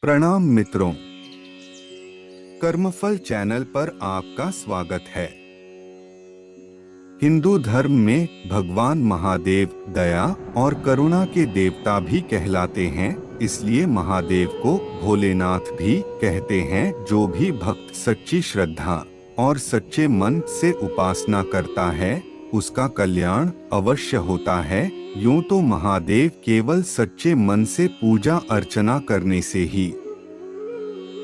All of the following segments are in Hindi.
प्रणाम मित्रों, कर्मफल चैनल पर आपका स्वागत है। हिंदू धर्म में भगवान महादेव दया और करुणा के देवता भी कहलाते हैं, इसलिए महादेव को भोलेनाथ भी कहते हैं। जो भी भक्त सच्ची श्रद्धा और सच्चे मन से उपासना करता है, उसका कल्याण अवश्य होता है। यूं तो महादेव केवल सच्चे मन से पूजा अर्चना करने से ही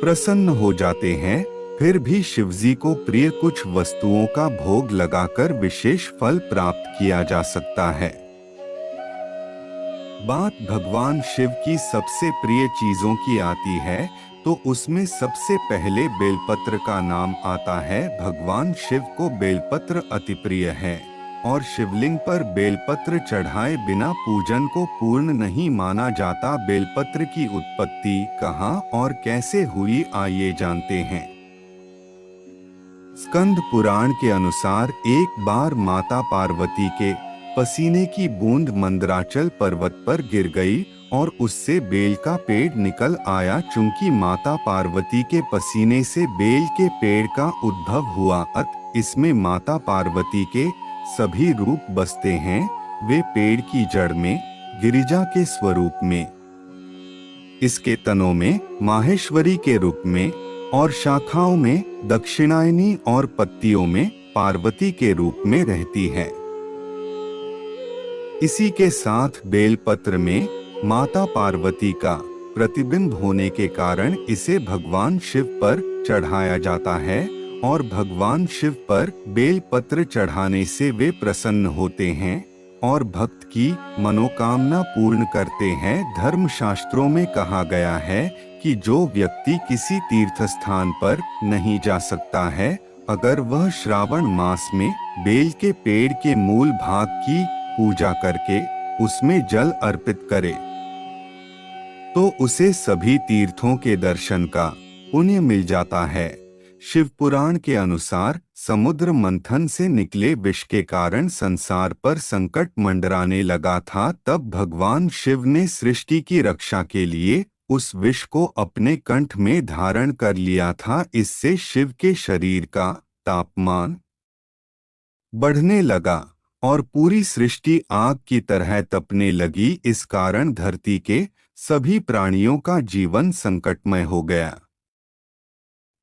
प्रसन्न हो जाते हैं, फिर भी शिवजी को प्रिय कुछ वस्तुओं का भोग लगाकर विशेष फल प्राप्त किया जा सकता है। बात भगवान शिव की सबसे प्रिय चीजों की आती है तो उसमें सबसे पहले बेलपत्र का नाम आता है। भगवान शिव को बेलपत्र अति प्रिय है और शिवलिंग पर बेलपत्र चढ़ाए बिना पूजन को पूर्ण नहीं माना जाता। बेलपत्र की उत्पत्ति कहाँ और कैसे हुई, आइए जानते हैं। स्कंद पुराण के अनुसार एक बार माता पार्वती के पसीने की बूंद मंदराचल पर्वत पर गिर गई और उससे बेल का पेड़ निकल आया। चूंकि माता पार्वती के पसीने से बेल के पेड़ का उद्भव हुआ, अत इसमें माता पार्वती के सभी रूप बसते हैं। वे पेड़ की जड़ में गिरिजा के स्वरूप में, इसके तनों में माहेश्वरी के रूप में और शाखाओं में दक्षिणायनी और पत्तियों में पार्वती के रूप में रहती है। इसी के साथ बेलपत्र में माता पार्वती का प्रतिबिंब होने के कारण इसे भगवान शिव पर चढ़ाया जाता है और भगवान शिव पर बेलपत्र चढ़ाने से वे प्रसन्न होते हैं और भक्त की मनोकामना पूर्ण करते हैं। धर्मशास्त्रों में कहा गया है कि जो व्यक्ति किसी तीर्थ स्थान पर नहीं जा सकता है, अगर वह श्रावण मास में बेल के पेड़ के मूल भाग की पूजा करके उसमें जल अर्पित करे तो उसे सभी तीर्थों के दर्शन का पुण्य मिल जाता है। शिव पुराण के अनुसार समुद्र मंथन से निकले विष के कारण संसार पर संकट मंडराने लगा था। तब भगवान शिव ने सृष्टि की रक्षा के लिए उस विष को अपने कंठ में धारण कर लिया था। इससे शिव के शरीर का तापमान बढ़ने लगा और पूरी सृष्टि आग की तरह तपने लगी। इस कारण धरती के सभी प्राणियों का जीवन संकटमय हो गया।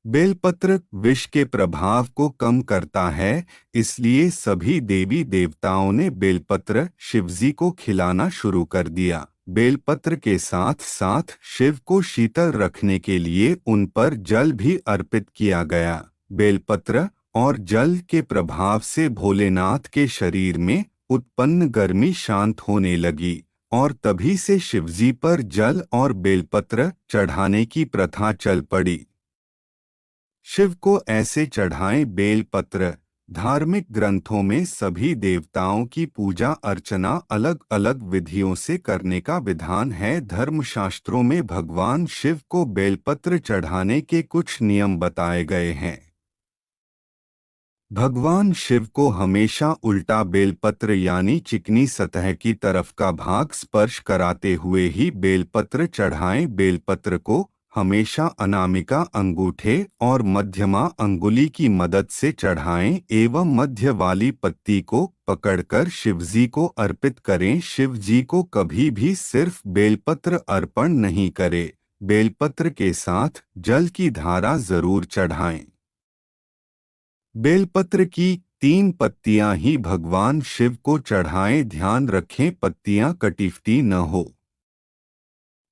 बेलपत्र विष के प्रभाव को कम करता है, इसलिए सभी देवी देवताओं ने बेलपत्र शिवजी को खिलाना शुरू कर दिया। बेलपत्र के साथ साथ शिव को शीतल रखने के लिए उन पर जल भी अर्पित किया गया। बेलपत्र और जल के प्रभाव से भोलेनाथ के शरीर में उत्पन्न गर्मी शांत होने लगी और तभी से शिवजी पर जल और बेलपत्र चढ़ाने की प्रथा चल पड़ी। शिव को ऐसे चढ़ाएं बेलपत्र। धार्मिक ग्रंथों में सभी देवताओं की पूजा अर्चना अलग अलग विधियों से करने का विधान है। धर्मशास्त्रों में भगवान शिव को बेलपत्र चढ़ाने के कुछ नियम बताए गए हैं। भगवान शिव को हमेशा उल्टा बेलपत्र यानी चिकनी सतह की तरफ का भाग स्पर्श कराते हुए ही बेलपत्र चढ़ाएं। बेलपत्र को हमेशा अनामिका अंगूठे और मध्यमा अंगुली की मदद से चढ़ाएं एवं मध्य वाली पत्ती को पकड़कर शिवजी को अर्पित करें। शिवजी को कभी भी सिर्फ बेलपत्र अर्पण नहीं करें, बेलपत्र के साथ जल की धारा जरूर चढ़ाएं। बेलपत्र की 3 पत्तियां ही भगवान शिव को चढ़ाएं। ध्यान रखें पत्तियां कटीफटी न हो।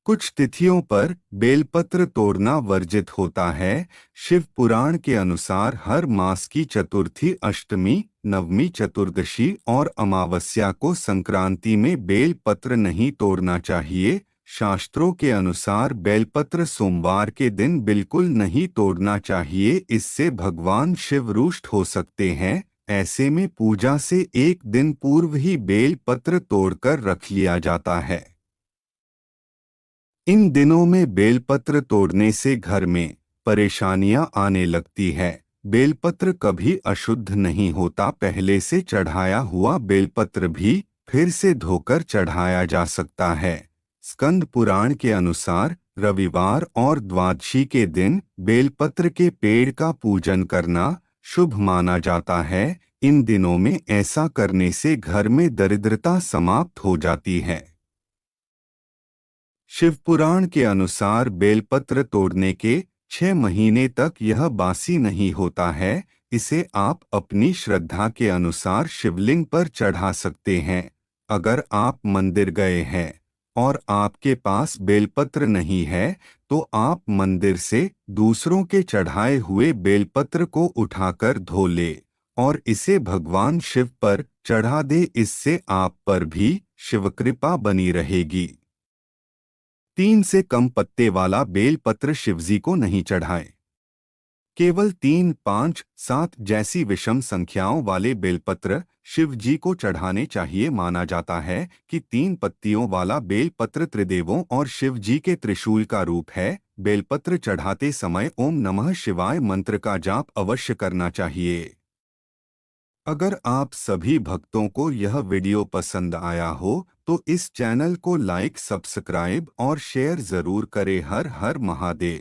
कुछ तिथियों पर बेलपत्र तोड़ना वर्जित होता है। शिव पुराण के अनुसार हर मास की चतुर्थी, अष्टमी, नवमी, चतुर्दशी और अमावस्या को संक्रांति में बेलपत्र नहीं तोड़ना चाहिए। शास्त्रों के अनुसार बेलपत्र सोमवार के दिन बिल्कुल नहीं तोड़ना चाहिए, इससे भगवान शिव रुष्ट हो सकते हैं। ऐसे में पूजा से एक दिन पूर्व ही बेलपत्र तोड़कर रख लिया जाता है। इन दिनों में बेलपत्र तोड़ने से घर में परेशानियां आने लगती है। बेलपत्र कभी अशुद्ध नहीं होता। पहले से चढ़ाया हुआ बेलपत्र भी फिर से धोकर चढ़ाया जा सकता है। स्कंद पुराण के अनुसार रविवार और द्वादशी के दिन बेलपत्र के पेड़ का पूजन करना शुभ माना जाता है। इन दिनों में ऐसा करने से घर में दरिद्रता समाप्त हो जाती है। शिव पुराण के अनुसार बेलपत्र तोड़ने के 6 महीने तक यह बासी नहीं होता है। इसे आप अपनी श्रद्धा के अनुसार शिवलिंग पर चढ़ा सकते हैं। अगर आप मंदिर गए हैं और आपके पास बेलपत्र नहीं है, तो आप मंदिर से दूसरों के चढ़ाए हुए बेलपत्र को उठाकर धो ले और इसे भगवान शिव पर चढ़ा दे। इससे आप पर भी शिव कृपा बनी रहेगी। 3 से कम पत्ते वाला बेलपत्र शिवजी को नहीं चढ़ाएं। केवल 3, 5, 7 जैसी विषम संख्याओं वाले बेलपत्र शिव जी को चढ़ाने चाहिए। माना जाता है कि 3 पत्तियों वाला बेलपत्र त्रिदेवों और शिव जी के त्रिशूल का रूप है। बेलपत्र चढ़ाते समय ओम नमः शिवाय मंत्र का जाप अवश्य करना चाहिए। अगर आप सभी भक्तों को यह वीडियो पसंद आया हो तो इस चैनल को लाइक, सब्सक्राइब और शेयर जरूर करें। हर हर महादेव।